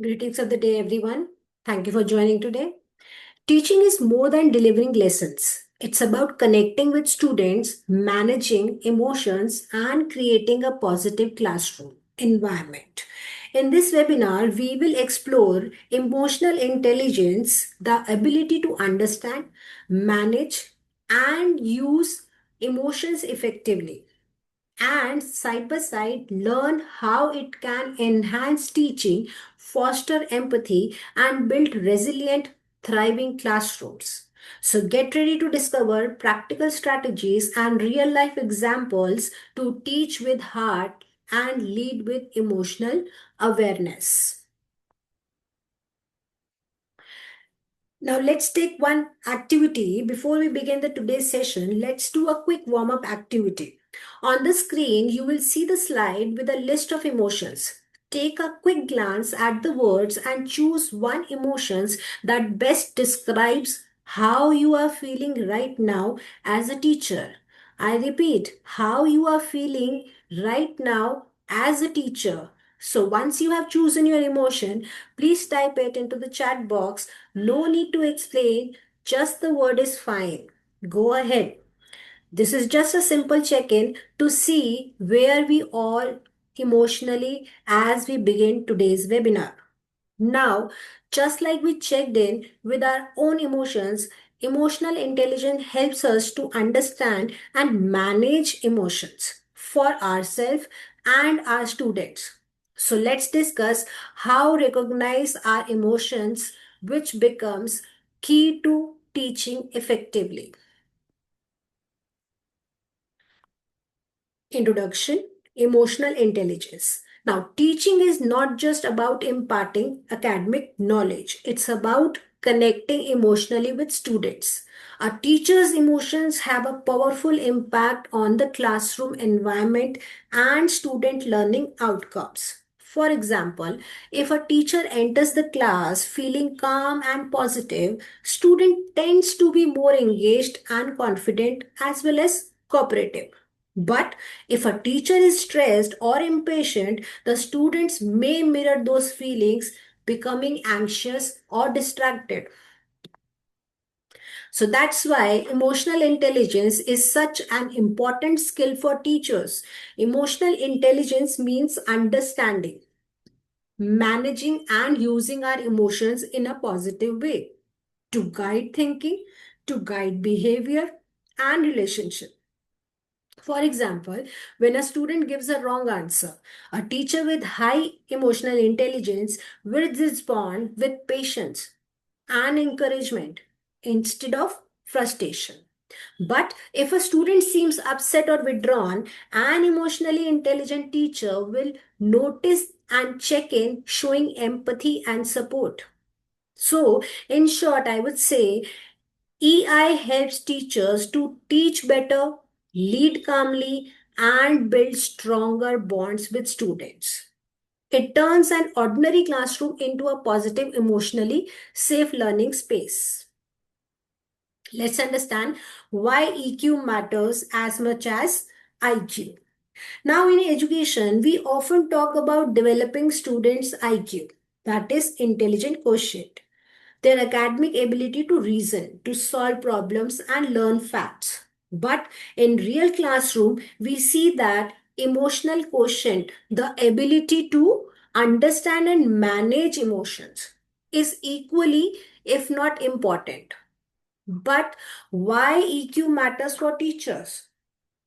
Greetings of the day, everyone. Thank you for joining today. Teaching is more than delivering lessons. It's about connecting with students, managing emotions, and creating a positive classroom environment. In this webinar, we will explore emotional intelligence, the ability to understand, manage, and use emotions effectively, and side by side learn how it can enhance teaching, foster empathy, and build resilient, thriving classrooms. So get ready to discover practical strategies and real life examples to teach with heart and lead with emotional awareness. Now let's take one activity before we begin the today's session. Let's do a quick warm-up activity. On the screen, you will see the slide with a list of emotions. Take a quick glance at the words and choose one emotions that best describes how you are feeling right now as a teacher. I repeat, how you are feeling right now as a teacher. So once you have chosen your emotion, please type it into the chat box. No need to explain, just the word is fine. Go ahead. This is just a simple check in to see where we all emotionally as we begin today's webinar. Now, just like we checked in with our own emotions, emotional intelligence helps us to understand and manage emotions for ourselves and our students. So let's discuss how recognize our emotions, which becomes key to teaching effectively. Introduction, Emotional Intelligence. Now, teaching is not just about imparting academic knowledge, it's about connecting emotionally with students. A teacher's emotions have a powerful impact on the classroom environment and student learning outcomes. For example, if a teacher enters the class feeling calm and positive, student tends to be more engaged and confident as well as cooperative. But if a teacher is stressed or impatient, the students may mirror those feelings, becoming anxious or distracted. So that's why emotional intelligence is such an important skill for teachers. Emotional intelligence means understanding, managing, and using our emotions in a positive way to guide thinking, to guide behavior and relationship. For example, when a student gives a wrong answer, a teacher with high emotional intelligence will respond with patience and encouragement instead of frustration. But if a student seems upset or withdrawn, an emotionally intelligent teacher will notice and check in, showing empathy and support. So, in short, I would say EI helps teachers to teach better, lead calmly, and build stronger bonds with students. It turns an ordinary classroom into a positive, emotionally safe learning space. Let's understand why EQ matters as much as IQ. Now, in education, we often talk about developing students' IQ, that is, intelligent quotient, their academic ability to reason, to solve problems, and learn facts. But in real classroom, we see that emotional quotient, the ability to understand and manage emotions, is equally, if not important. But why EQ matters for teachers?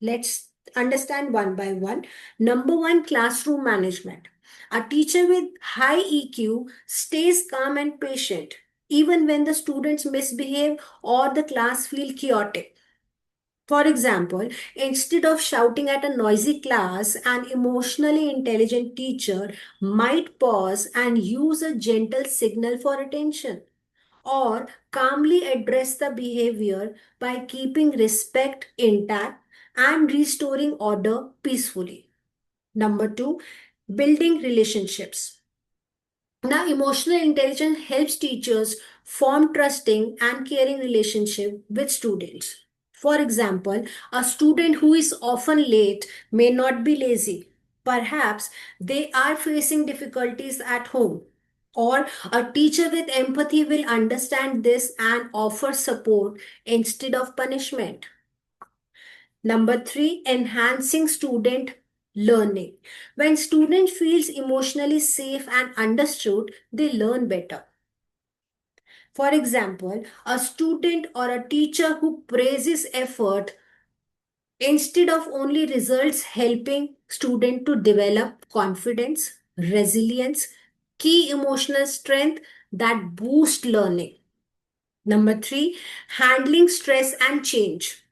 Let's understand one by one. Number one, classroom management. A teacher with high EQ stays calm and patient even when the students misbehave or the class feel chaotic. For example, instead of shouting at a noisy class, an emotionally intelligent teacher might pause and use a gentle signal for attention, or calmly address the behavior by keeping respect intact and restoring order peacefully. Number two, building relationships. Now, emotional intelligence helps teachers form trusting and caring relationship with students. For example, a student who is often late may not be lazy. Perhaps they are facing difficulties at home. Or a teacher with empathy will understand this and offer support instead of punishment. Number three, enhancing student learning. When student feels emotionally safe and understood, they learn better. For example, a student or a teacher who praises effort instead of only results, helping student to develop confidence, resilience, key emotional strength that boost learning. Number three, handling stress and change.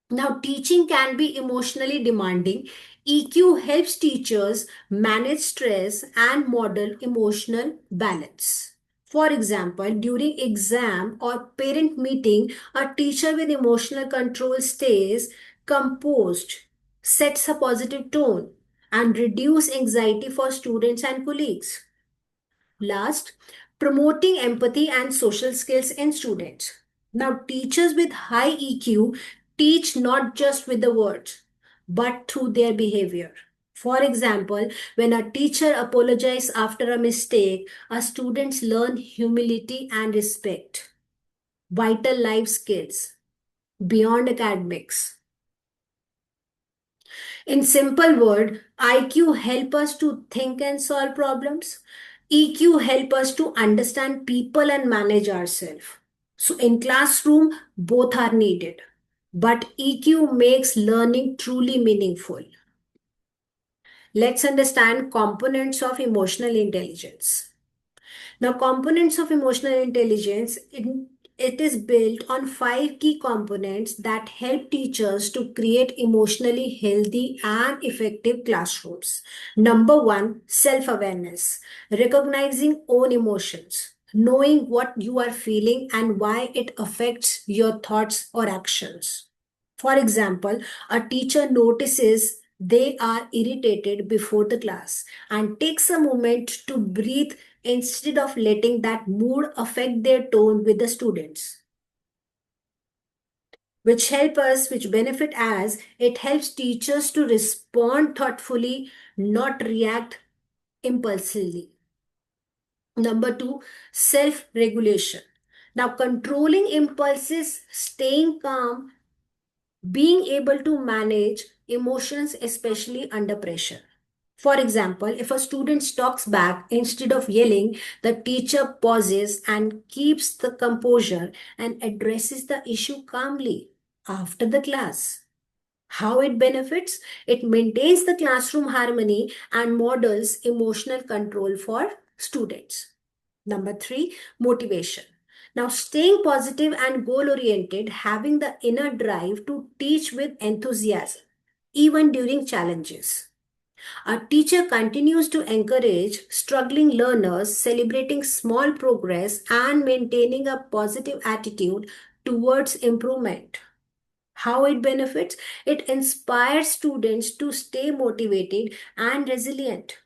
Now, teaching can be emotionally demanding. EQ helps teachers manage stress and model emotional balance. For example, during exam or parent meeting, a teacher with emotional control stays composed, sets a positive tone, and reduce anxiety for students and colleagues. Last, promoting empathy and social skills in students. Now, teachers with high EQ teach not just with the words, but through their behavior. For example, when a teacher apologizes after a mistake, our students learn humility and respect, vital life skills beyond academics. In simple word, IQ help us to think and solve problems. EQ help us to understand people and manage ourselves. So in classroom, both are needed. But EQ makes learning truly meaningful. Let's understand components of emotional intelligence. Now, components of emotional intelligence, it is built on five key components that help teachers to create emotionally healthy and effective classrooms. Number one, self awareness, recognizing own emotions, knowing what you are feeling and why it affects your thoughts or actions. For example, a teacher notices they are irritated before the class and takes a moment to breathe instead of letting that mood affect their tone with the students, which benefit as it helps teachers to respond thoughtfully, not react impulsively. Number two, self regulation. Now, controlling impulses, staying calm, being able to manage emotions, especially under pressure. For example, if a student talks back instead of yelling, the teacher pauses and keeps the composure and addresses the issue calmly after the class. How it benefits? It maintains the classroom harmony and models emotional control for students. Number three, motivation. Now, staying positive and goal oriented, having the inner drive to teach with enthusiasm, even during challenges. A teacher continues to encourage struggling learners, celebrating small progress, and maintaining a positive attitude towards improvement. How it benefits? It inspires students to stay motivated and resilient.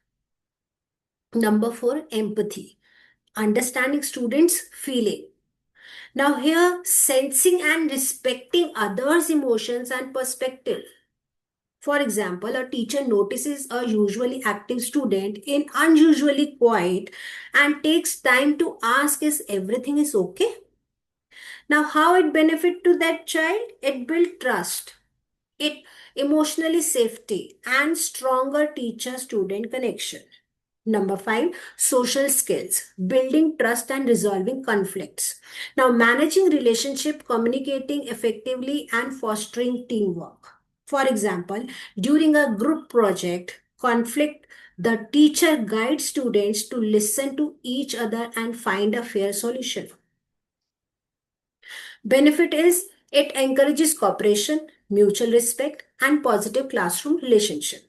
Number four, empathy. Understanding students' feeling. Now, here, sensing and respecting others' emotions and perspective. For example, a teacher notices a usually active student in unusually quiet and takes time to ask if everything is okay. Now, how it benefit to that child? It build trust. It emotionally safety and stronger teacher-student connection. Number five, social skills, building trust and resolving conflicts. Now, managing relationship, communicating effectively, and fostering teamwork. For example, during a group project, conflict, the teacher guides students to listen to each other and find a fair solution. Benefit is it encourages cooperation, mutual respect, and positive classroom relationship.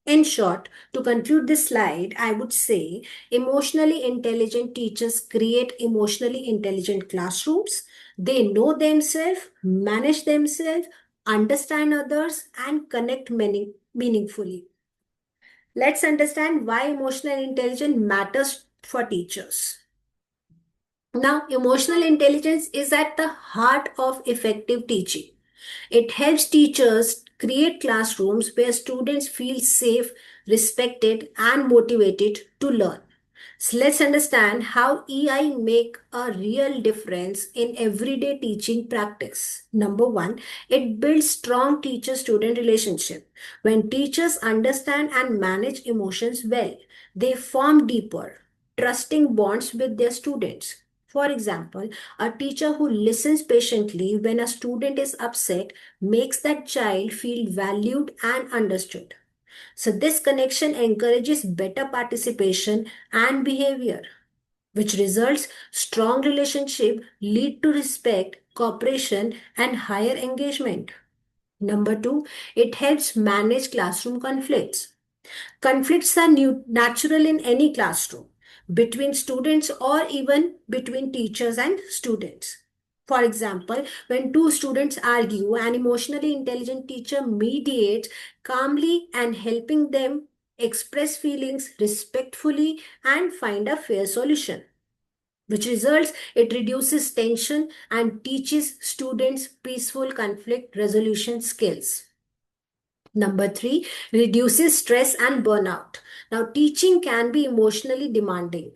In short, to conclude this slide, I would say emotionally intelligent teachers create emotionally intelligent classrooms. They know themselves, manage themselves, understand others, and connect meaningfully. Let's understand why emotional intelligence matters for teachers. Now, emotional intelligence is at the heart of effective teaching. It helps teachers create classrooms where students feel safe, respected, and motivated to learn. So let's understand how EI make a real difference in everyday teaching practice. Number one, it builds strong teacher-student relationship. When teachers understand and manage emotions well, they form deeper, trusting bonds with their students. For example, a teacher who listens patiently when a student is upset makes that child feel valued and understood. So this connection encourages better participation and behavior, which results strong relationship lead to respect, cooperation and higher engagement. Number two, it helps manage classroom conflicts. Conflicts are natural in any classroom, between students or even between teachers and students. For example, when two students argue, an emotionally intelligent teacher mediates calmly and helping them express feelings respectfully and find a fair solution, which results it reduces tension and teaches students peaceful conflict resolution skills. Number three, reduces stress and burnout. Now, teaching can be emotionally demanding.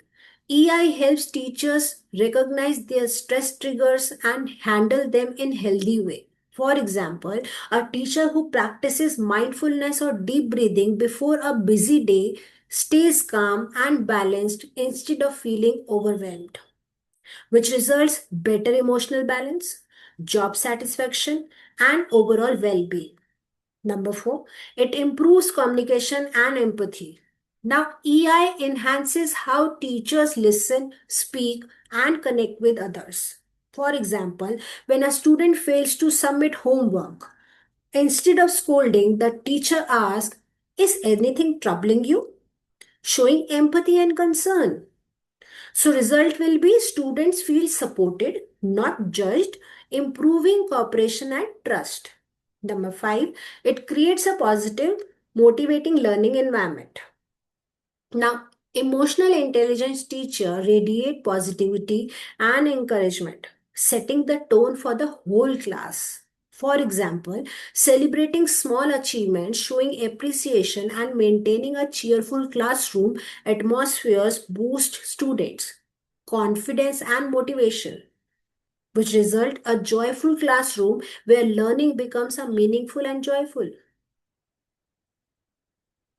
EI helps teachers recognize their stress triggers and handle them in healthy way. For example, a teacher who practices mindfulness or deep breathing before a busy day stays calm and balanced instead of feeling overwhelmed, which results better emotional balance, job satisfaction, and overall well-being. Number four, it improves communication and empathy. Now, EI enhances how teachers listen, speak, and connect with others. For example, when a student fails to submit homework, instead of scolding, the teacher asks, "Is anything troubling you?" Showing empathy and concern. So, result will be students feel supported, not judged, improving cooperation and trust. Number five, it creates a positive, motivating learning environment. Now, emotional intelligence teacher radiate positivity and encouragement, setting the tone for the whole class. For example, celebrating small achievements, showing appreciation, and maintaining a cheerful classroom atmospheres boost students' confidence and motivation, which result a joyful classroom where learning becomes a meaningful and joyful.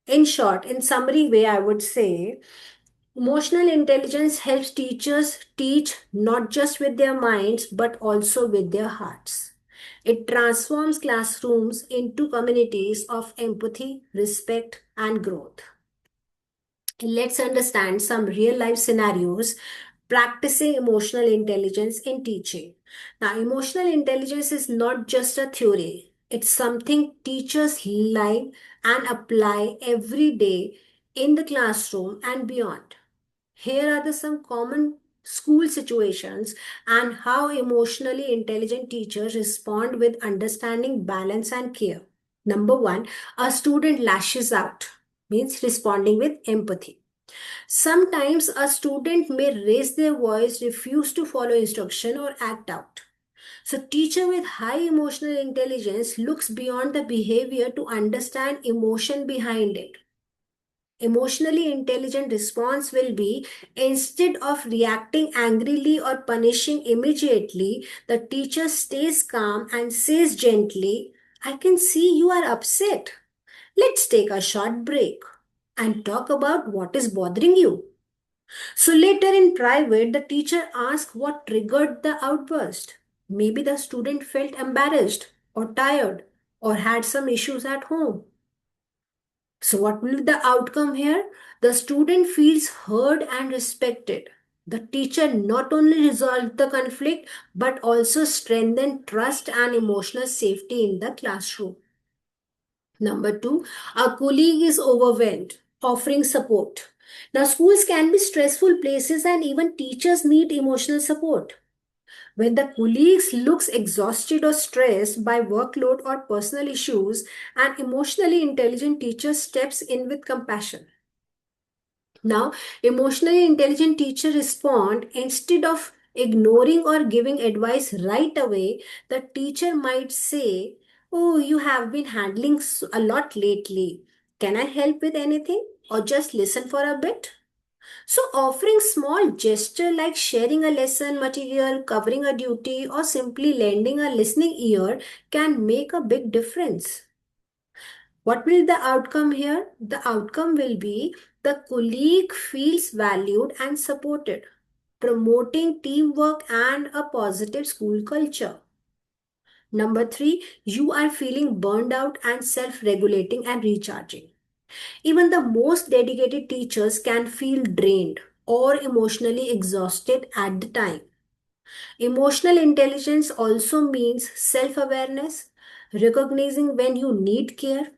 In short, in summary way, I would say emotional intelligence helps teachers teach not just with their minds but also with their hearts. It transforms classrooms into communities of empathy, respect, and growth. Let's understand some real life scenarios practicing emotional intelligence in teaching. Now, emotional intelligence is not just a theory, it's something teachers live and apply every day in the classroom and beyond. Here are some common school situations and how emotionally intelligent teachers respond with understanding, balance, and care. Number one, a student lashes out, means responding with empathy. Sometimes a student may raise their voice, refuse to follow instruction, or act out. So, teacher with high emotional intelligence looks beyond the behavior to understand emotion behind it. Emotionally intelligent response will be instead of reacting angrily or punishing immediately, the teacher stays calm and says gently, "I can see you are upset. Let's take a short break and talk about what is bothering you." So later in private, the teacher asks what triggered the outburst. Maybe the student felt embarrassed or tired or had some issues at home. So, what will be the outcome here? The student feels heard and respected. The teacher not only resolved the conflict but also strengthened trust and emotional safety in the classroom. Number two, a colleague is overwhelmed, offering support. Now, schools can be stressful places and even teachers need emotional support. When the colleagues looks exhausted or stressed by workload or personal issues, an emotionally intelligent teacher steps in with compassion. Now, emotionally intelligent teacher respond instead of ignoring or giving advice right away. The teacher might say, "Oh, you have been handling a lot lately. Can I help with anything or just listen for a bit?" So, offering small gesture like sharing a lesson material, covering a duty, or simply lending a listening ear can make a big difference. What will the outcome here? The outcome will be the colleague feels valued and supported, promoting teamwork and a positive school culture. Number three, you are feeling burned out and self regulating and recharging. Even the most dedicated teachers can feel drained or emotionally exhausted at the time. Emotional intelligence also means self awareness, recognizing when you need care.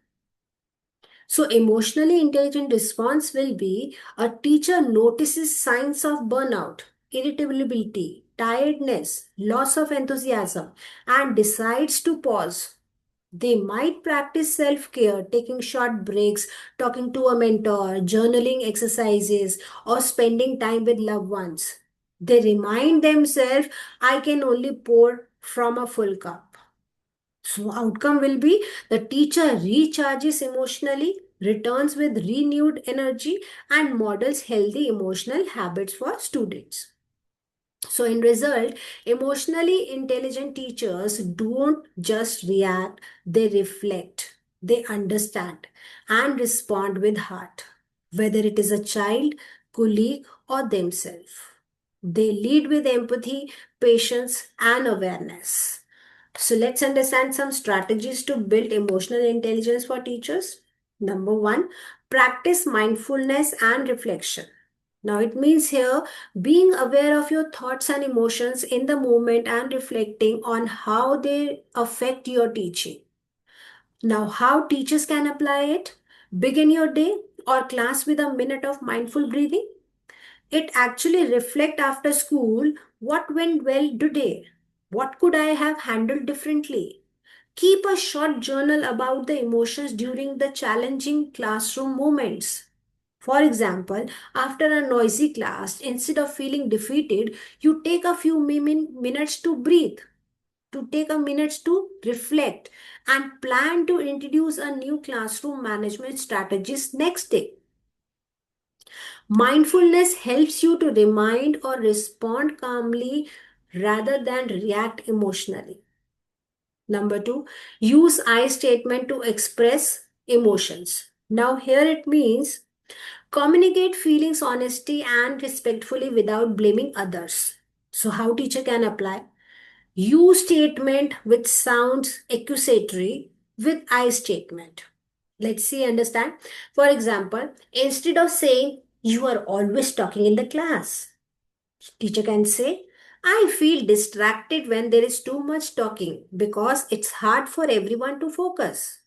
So, emotionally intelligent response will be a teacher notices signs of burnout, irritability, tiredness, loss of enthusiasm, and decides to pause. They might practice self care, taking short breaks, talking to a mentor, journaling exercises, or spending time with loved ones. They remind themselves, I can only pour from a full cup. So, outcome will be the teacher recharges emotionally, returns with renewed energy, and models healthy emotional habits for students. So, in result, emotionally intelligent teachers don't just react, they reflect, they understand, and respond with heart, whether it is a child, colleague, or themselves. They lead with empathy, patience, and awareness. So, let's understand some strategies to build emotional intelligence for teachers. Number one, practice mindfulness and reflection. Now, it means here being aware of your thoughts and emotions in the moment and reflecting on how they affect your teaching. Now, how teachers can apply it? Begin your day or class with a minute of mindful breathing. It actually reflect after school what went well today. What could I have handled differently? Keep a short journal about the emotions during the challenging classroom moments. For example, after a noisy class, instead of feeling defeated, you take a few minutes to breathe, to take a minute to reflect, and plan to introduce a new classroom management strategies next day. Mindfulness helps you to remind or respond calmly rather than react emotionally. Number two, use I statement to express emotions. Now, here it means communicate feelings honesty and respectfully without blaming others. So, how teacher can apply? Use statement which sounds accusatory with I statement. Let's see, understand. For example, instead of saying you are always talking in the class, teacher can say, I feel distracted when there is too much talking because it's hard for everyone to focus.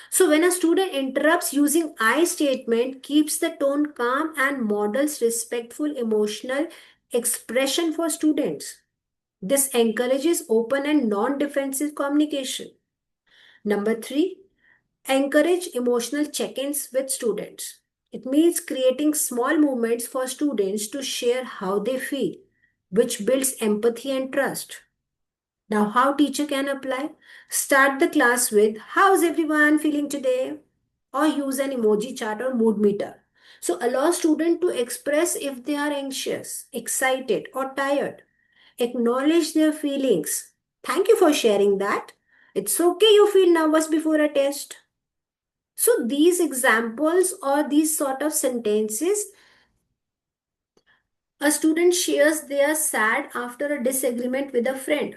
So when a student interrupts using I statement, keeps the tone calm and models respectful emotional expression for students. This encourages open and non-defensive communication. Number three, encourage emotional check-ins with students. It means creating small moments for students to share how they feel, which builds empathy and trust. Now, how teacher can apply? Start the class with how's everyone feeling today? Or use an emoji chart or mood meter. So allow student to express if they are anxious, excited or tired. Acknowledge their feelings. Thank you for sharing that. It's okay you feel nervous before a test. So these examples or these sort of sentences, a student shares they are sad after a disagreement with a friend.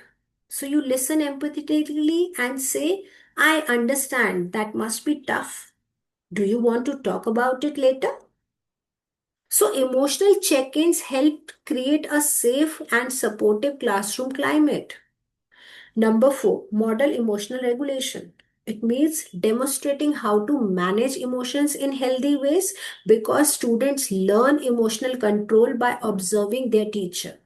So you listen empathetically and say, I understand that must be tough. Do you want to talk about it later? So emotional check-ins help create a safe and supportive classroom climate. Number four, model emotional regulation. It means demonstrating how to manage emotions in healthy ways because students learn emotional control by observing their teacher.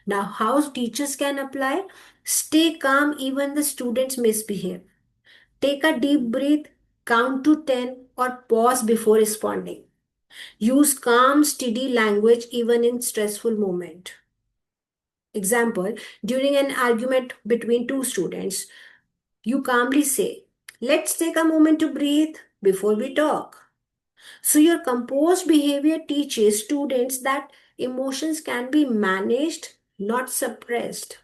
Now, how teachers can apply? Stay calm even the students misbehave. Take a deep breath, count to 10, or pause before responding. Use calm, steady language even in stressful moment. Example, during an argument between two students, you calmly say, let's take a moment to breathe before we talk. So your composed behavior teaches students that emotions can be managed, not suppressed.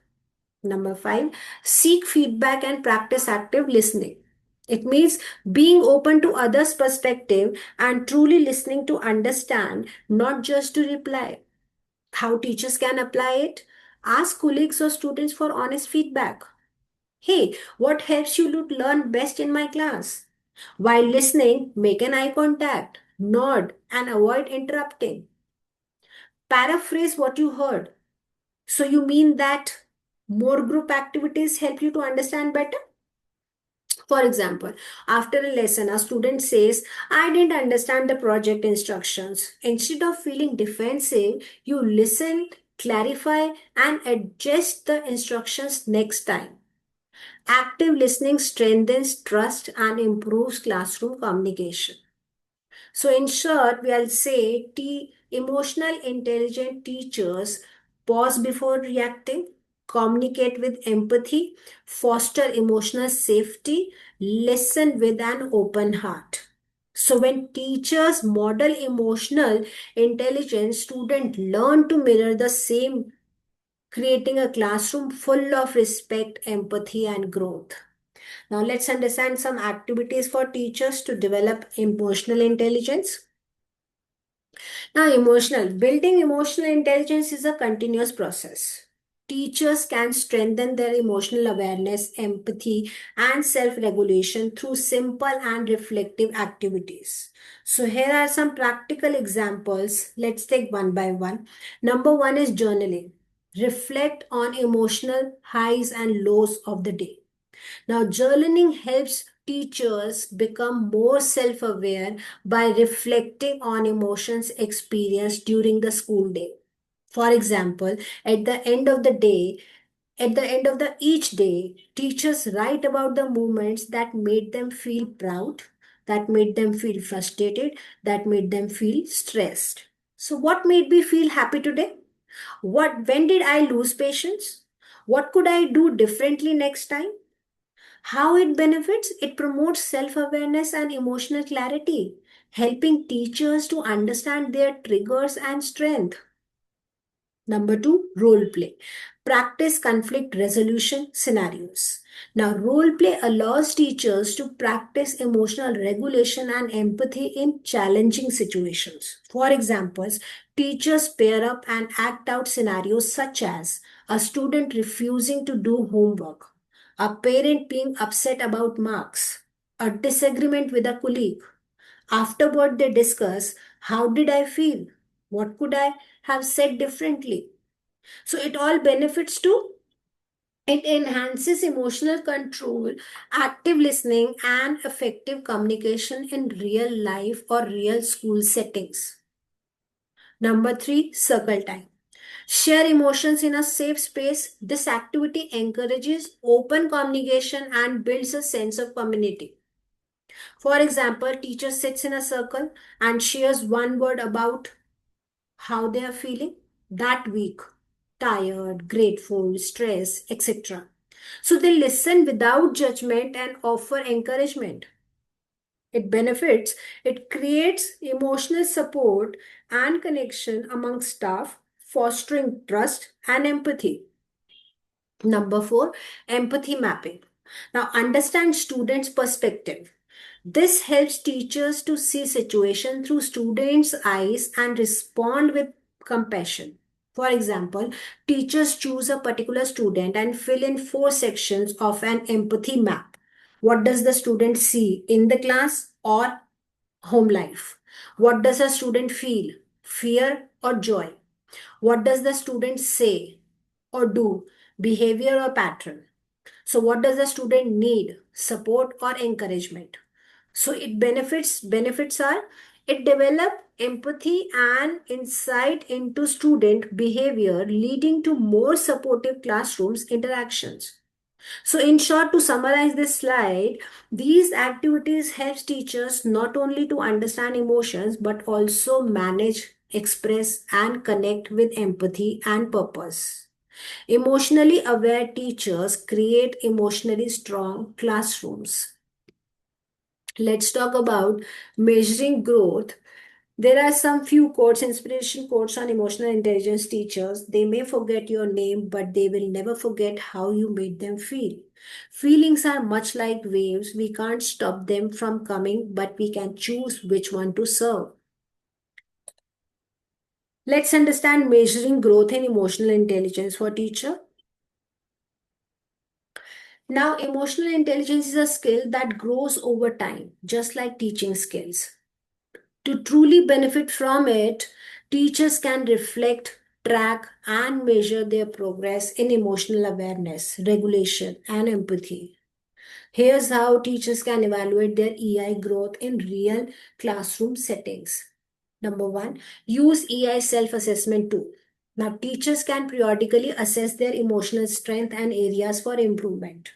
Number five, seek feedback and practice active listening. It means being open to others' perspective and truly listening to understand, not just to reply. How teachers can apply it? Ask colleagues or students for honest feedback. Hey, what helps you to learn best in my class? While listening, make an eye contact, nod, and avoid interrupting. Paraphrase what you heard. So, you mean that more group activities help you to understand better? For example, after a lesson, a student says, I didn't understand the project instructions. Instead of feeling defensive, you listen, clarify, and adjust the instructions next time. Active listening strengthens trust and improves classroom communication. So, in short, we'll say emotional intelligent teachers pause before reacting, communicate with empathy, foster emotional safety, listen with an open heart. So, when teachers model emotional intelligence, students learn to mirror the same, creating a classroom full of respect, empathy, and growth. Now, let's understand some activities for teachers to develop emotional intelligence. Now, building emotional intelligence is a continuous process. Teachers can strengthen their emotional awareness, empathy, and self regulation through simple and reflective activities. So, here are some practical examples. Let's take one by one. Number one is journaling. Reflect on emotional highs and lows of the day. Now, journaling helps teachers become more self aware by reflecting on emotions experienced during the school day. For example, at the end of the day, at the end of the each day, teachers write about the moments that made them feel proud, that made them feel frustrated, that made them feel stressed. So, what made me feel happy today? When did I lose patience? What could I do differently next time? How it benefits? It promotes self awareness and emotional clarity, helping teachers to understand their triggers and strength. Number two, role play. Practice conflict resolution scenarios. Now, role play allows teachers to practice emotional regulation and empathy in challenging situations. For examples, teachers pair up and act out scenarios such as a student refusing to do homework, a parent being upset about marks, a disagreement with a colleague. Afterward, they discuss, how did I feel? What could I have said differently? So it all benefits to it enhances emotional control, active listening, and effective communication in real life or real school settings. Number three, circle time. Share emotions in a safe space. This activity encourages open communication and builds a sense of community. For example, teacher sits in a circle and shares one word about how they are feeling that week, tired, grateful, stressed, etc. So they listen without judgment and offer encouragement. It benefits, it creates emotional support and connection among staff, fostering trust and empathy. Number four, empathy mapping. Now, understand students' perspective. This helps teachers to see situation through students' eyes and respond with compassion. For example, teachers choose a particular student and fill in four sections of an empathy map. What does the student see in the class or home life? What does a student feel? Fear or joy? What does the student say or do? Behavior or pattern? So, what does the student need? Support or encouragement? So it benefits are it develop empathy and insight into student behavior, leading to more supportive classrooms interactions. So in short, to summarize this slide, these activities helps teachers not only to understand emotions but also manage, express, and connect with empathy and purpose. Emotionally aware teachers create emotionally strong classrooms. Let's talk about measuring growth. There are some few quotes, inspiration quotes on emotional intelligence teachers. They may forget your name, but they will never forget how you made them feel. Feelings are much like waves. We can't stop them from coming, but we can choose which one to serve. Let's understand measuring growth in emotional intelligence for teacher. Now, emotional intelligence is a skill that grows over time, just like teaching skills. To truly benefit from it, teachers can reflect, track, and measure their progress in emotional awareness, regulation, and empathy. Here's how teachers can evaluate their EI growth in real classroom settings. Number one, use EI self assessment tool. Now, teachers can periodically assess their emotional strength and areas for improvement.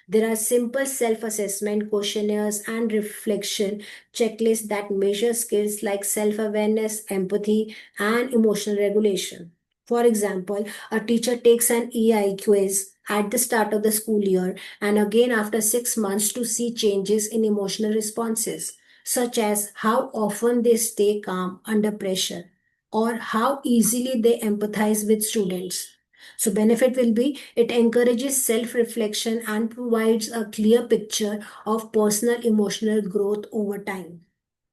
There are simple self assessment questionnaires and reflection checklists that measure skills like self awareness, empathy, and emotional regulation. For example, a teacher takes an EI quiz at the start of the school year and again after 6 months to see changes in emotional responses, such as how often they stay calm under pressure or how easily they empathize with students. So benefit will be it encourages self-reflection and provides a clear picture of personal emotional growth over time.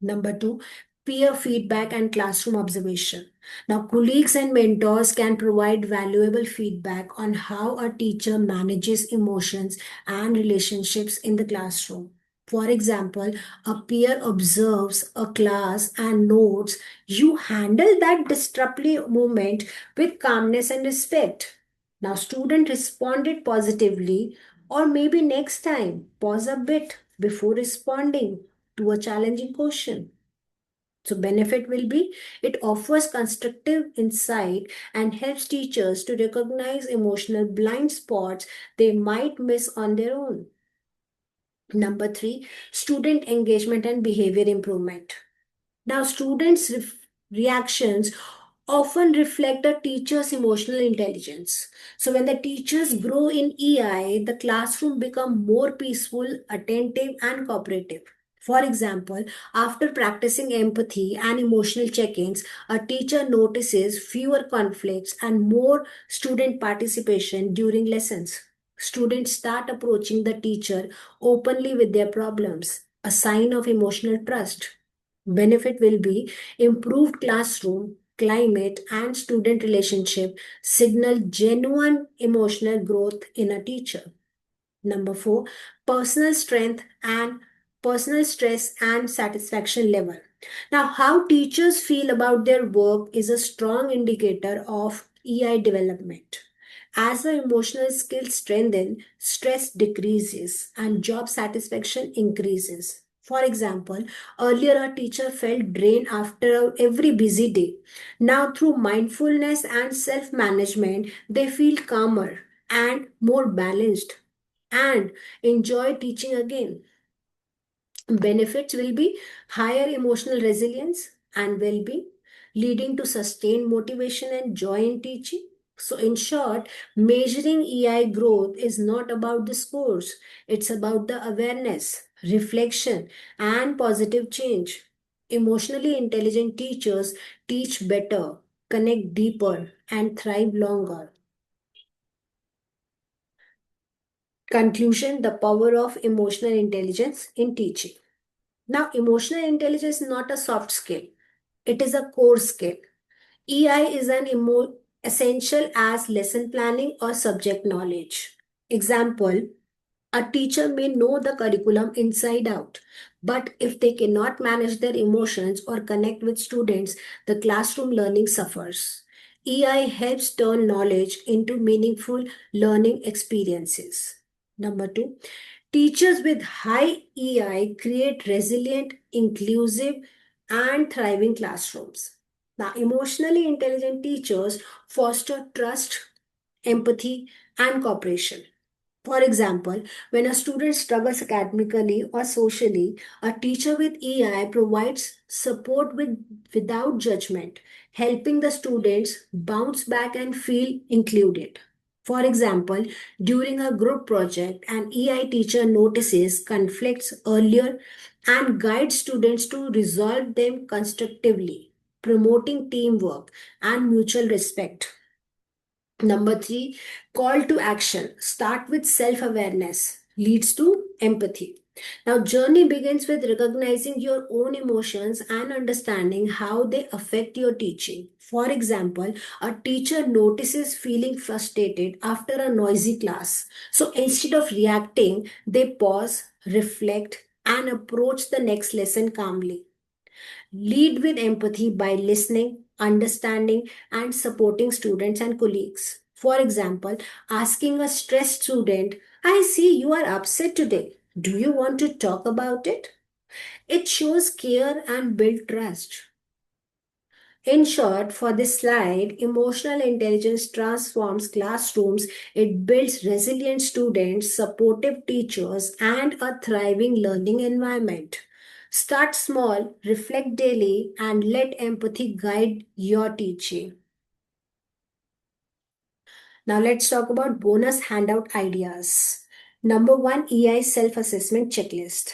Number two, peer feedback and classroom observation. Now, colleagues and mentors can provide valuable feedback on how a teacher manages emotions and relationships in the classroom. For example, a peer observes a class and notes you handle that disruptive moment with calmness and respect. Now, student responded positively, or maybe next time, pause a bit before responding to a challenging question. So, benefit will be it offers constructive insight and helps teachers to recognize emotional blind spots they might miss on their own. Number three, student engagement and behavior improvement. Now, students' reactions often reflect a teacher's emotional intelligence. So, when the teachers grow in EI, the classroom become more peaceful, attentive, and cooperative. For example, after practicing empathy and emotional check-ins, a teacher notices fewer conflicts and more student participation during lessons. Students start approaching the teacher openly with their problems, a sign of emotional trust. Benefit will be improved classroom climate and student relationship signal genuine emotional growth in a teacher. Number four, personal strength and personal stress and satisfaction level. Now, how teachers feel about their work is a strong indicator of EI development. As the emotional skills strengthen, stress decreases and job satisfaction increases. For example, earlier a teacher felt drained after every busy day. Now, through mindfulness and self management, they feel calmer and more balanced and enjoy teaching again. Benefits will be higher emotional resilience and well being, leading to sustained motivation and joy in teaching. So, in short, measuring EI growth is not about the scores, it's about the awareness, reflection, and positive change. Emotionally intelligent teachers teach better, connect deeper, and thrive longer. Conclusion: the power of emotional intelligence in teaching. Now, emotional intelligence is not a soft skill, it is a core skill. EI is an essential as lesson planning or subject knowledge. Example: a teacher may know the curriculum inside out, but if they cannot manage their emotions or connect with students, the classroom learning suffers. EI helps turn knowledge into meaningful learning experiences. Number two, teachers with high EI create resilient, inclusive, and thriving classrooms. Now, emotionally intelligent teachers foster trust, empathy, and cooperation. For example, when a student struggles academically or socially, a teacher with EI provides support without judgment, helping the students bounce back and feel included. For example, during a group project, an EI teacher notices conflicts earlier and guides students to resolve them constructively, promoting teamwork and mutual respect. Number three, call to action. Start with self awareness, leads to empathy. Now, journey begins with recognizing your own emotions and understanding how they affect your teaching. For example, a teacher notices feeling frustrated after a noisy class. So instead of reacting, they pause, reflect, and approach the next lesson calmly. Lead with empathy by listening, understanding, and supporting students and colleagues. For example, asking a stressed student, I see you are upset today. Do you want to talk about it? It shows care and builds trust. In short, for this slide, emotional intelligence transforms classrooms. It builds resilient students, supportive teachers, and a thriving learning environment. Start small, reflect daily, and let empathy guide your teaching. Now, let's talk about bonus handout ideas. Number one, EI self assessment checklist.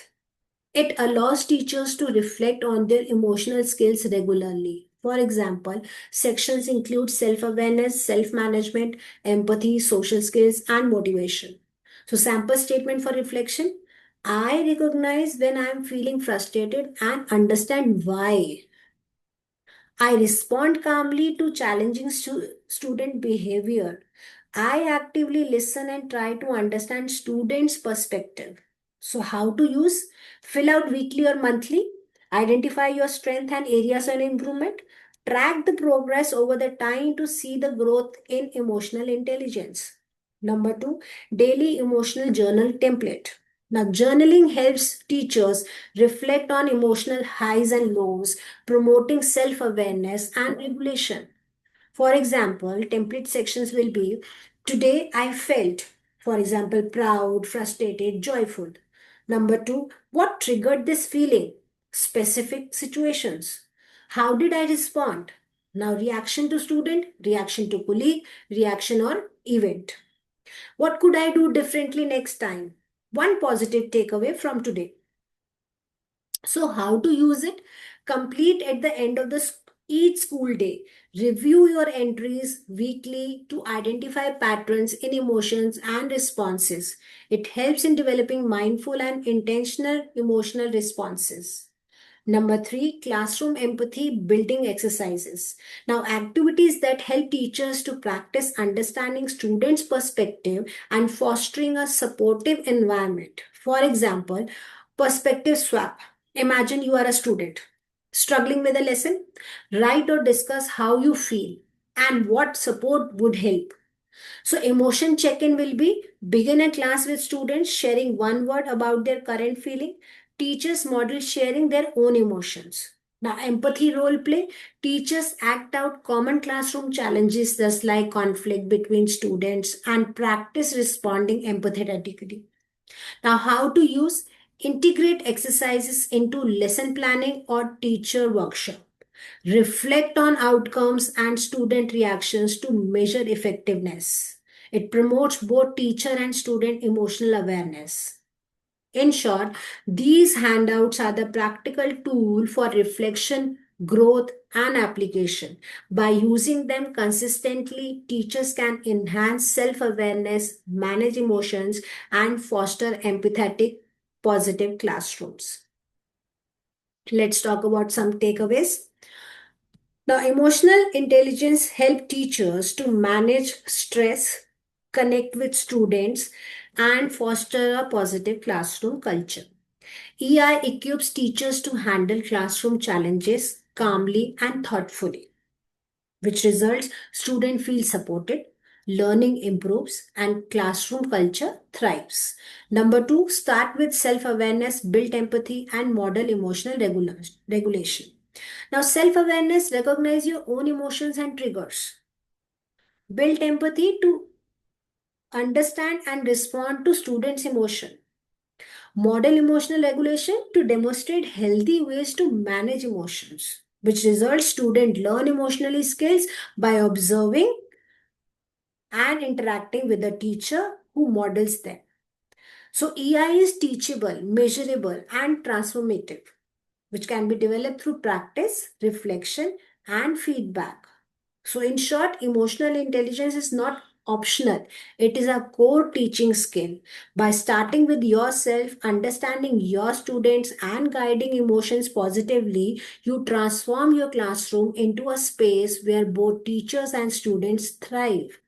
It allows teachers to reflect on their emotional skills regularly. For example, sections include self awareness, self management, empathy, social skills, and motivation. So, sample statement for reflection: I recognize when I am feeling frustrated and understand why. I respond calmly to challenging student behavior. I actively listen and try to understand students' perspective. So, how to use? Fill out weekly or monthly. Identify your strength and areas of improvement. Track the progress over the time to see the growth in emotional intelligence. Number two, daily emotional journal template. Now, journaling helps teachers reflect on emotional highs and lows, promoting self awareness and regulation. For example, template sections will be: Today I felt, for example, proud, frustrated, joyful. Number two, what triggered this feeling? Specific situations. How did I respond? Now, reaction to student, reaction to colleague, reaction or event. What could I do differently next time? One positive takeaway from today. So, how to use it? Complete at the end of each school day. Review your entries weekly to identify patterns in emotions and responses. It helps in developing mindful and intentional emotional responses. Number three, classroom empathy building exercises. Now, activities that help teachers to practice understanding students' perspective and fostering a supportive environment. For example, perspective swap. Imagine you are a student struggling with a lesson. Write or discuss how you feel and what support would help. So, emotion check in will be: begin a class with students sharing one word about their current feeling. Teachers model sharing their own emotions. Now, empathy role play: teachers act out common classroom challenges, thus like conflict between students, and practice responding empathetically. Now, how to use? Integrate exercises into lesson planning or teacher workshop. Reflect on outcomes and student reactions to measure effectiveness. It promotes both teacher and student emotional awareness. In short, these handouts are the practical tool for reflection, growth, and application. By using them consistently, teachers can enhance self awareness, manage emotions, and foster empathetic, positive classrooms. Let's talk about some takeaways. Now, emotional intelligence help teachers to manage stress, connect with students, and foster a positive classroom culture. EI equips teachers to handle classroom challenges calmly and thoughtfully, which results students feel supported, learning improves, and classroom culture thrives. Number two, start with self-awareness, build empathy, and model emotional regulation. Now, self-awareness: recognize your own emotions and triggers. Build empathy to understand and respond to students' emotion. Model emotional regulation to demonstrate healthy ways to manage emotions, which results students learn emotionally skills by observing and interacting with a teacher who models them. So EI is teachable, measurable, and transformative, which can be developed through practice, reflection, and feedback. So, in short, emotional intelligence is not optional, it is a core teaching skill. By starting with yourself, understanding your students, and guiding emotions positively, you transform your classroom into a space where both teachers and students thrive.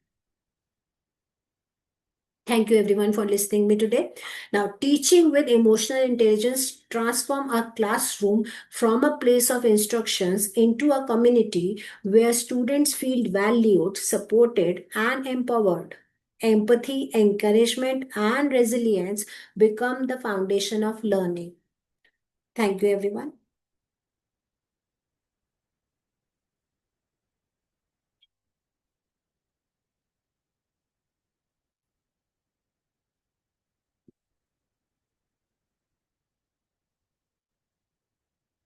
Thank you everyone for listening me today. Now, teaching with emotional intelligence transform our classroom from a place of instructions into a community where students feel valued, supported, and empowered. Empathy, encouragement, and resilience become the foundation of learning. Thank you everyone.